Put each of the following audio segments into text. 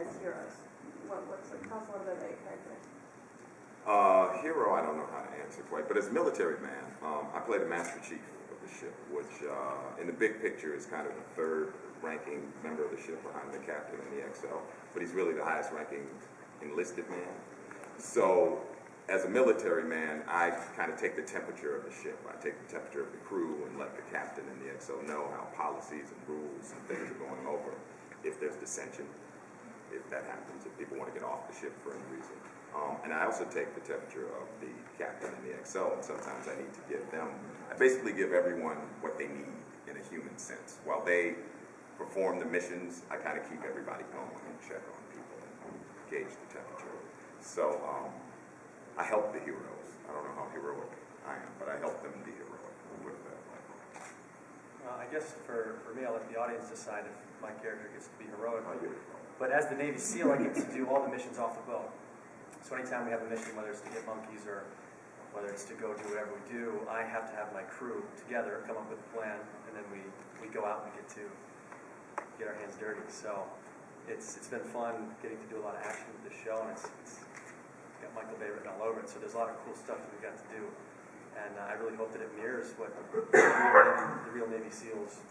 as heroes? Tell us a little bit about your character. Hero, I don't know how to answer quite, but as military man, I play the Master Chief of the ship, which in the big picture is kind of the third-ranking member of the ship behind the captain and the XL, but he's really the highest-ranking enlisted man. So, as a military man, I kind of take the temperature of the ship. I take the temperature of the crew and let the captain and the XO know how policies and rules and things are going over. If there's dissension, if that happens, if people want to get off the ship for any reason. And I also take the temperature of the captain and the XO, and sometimes I need to give them, I basically give everyone what they need in a human sense. While they perform the missions, I kind of keep everybody going and check on people and gauge the temperature. So I help the heroes. I don't know how heroic I am, but I help them be heroic. Put it that way. I guess for me, I'll let the audience decide if my character gets to be heroic. But as the Navy SEAL, I get to do all the missions off the boat. So anytime we have a mission, whether it's to get monkeys or whether it's to go do whatever we do, I have to have my crew together, come up with a plan, and then we go out and get to get our hands dirty. So it's been fun getting to do a lot of action with this show, and it's got Michael Bay written all over it. So there's a lot of cool stuff that we've got to do, and I really hope that it mirrors what the real Navy SEALs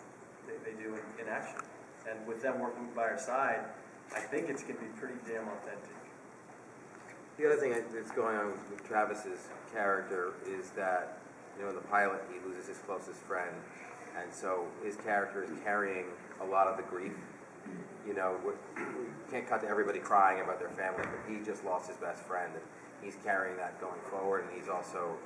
they do in action. And with them working by our side, I think it's going to be pretty damn authentic. The other thing that's going on with Travis's character is that, in the pilot, he loses his closest friend, and so his character is carrying a lot of the grief. We can't cut to everybody crying about their family, but he just lost his best friend, and he's carrying that going forward, and he's also,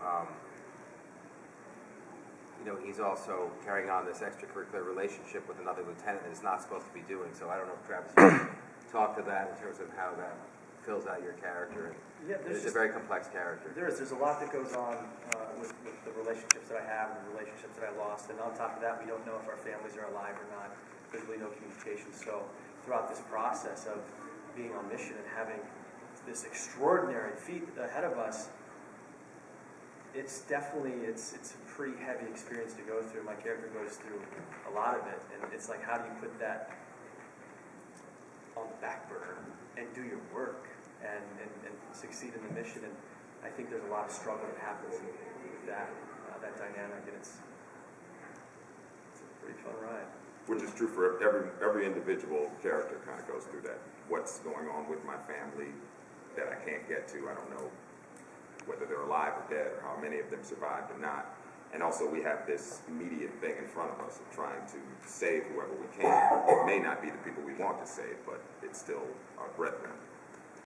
he's also carrying on this extracurricular relationship with another lieutenant that he's not supposed to be doing. So I don't know if Travis can talk to that in terms of how that fills out your character. Yeah, it's a very complex character. There's a lot that goes on with the relationships that I have and the relationships that I lost. And on top of that, we don't know if our families are alive or not. There's really no communication. So throughout this process of being on mission and having this extraordinary feat ahead of us, it's a pretty heavy experience to go through. My character goes through a lot of it, and it's like, how do you put that on the back burner and do your work and succeed in the mission? And I think there's a lot of struggle that happens with that dynamic, and it's a pretty fun ride. Which is true for every individual character. Kind of goes through that. What's going on with my family that I can't get to? I don't know whether they're alive or dead, or how many of them survived or not. And also we have this immediate thing in front of us of trying to save whoever we can. It may not be the people we want to save, but it's still our brethren.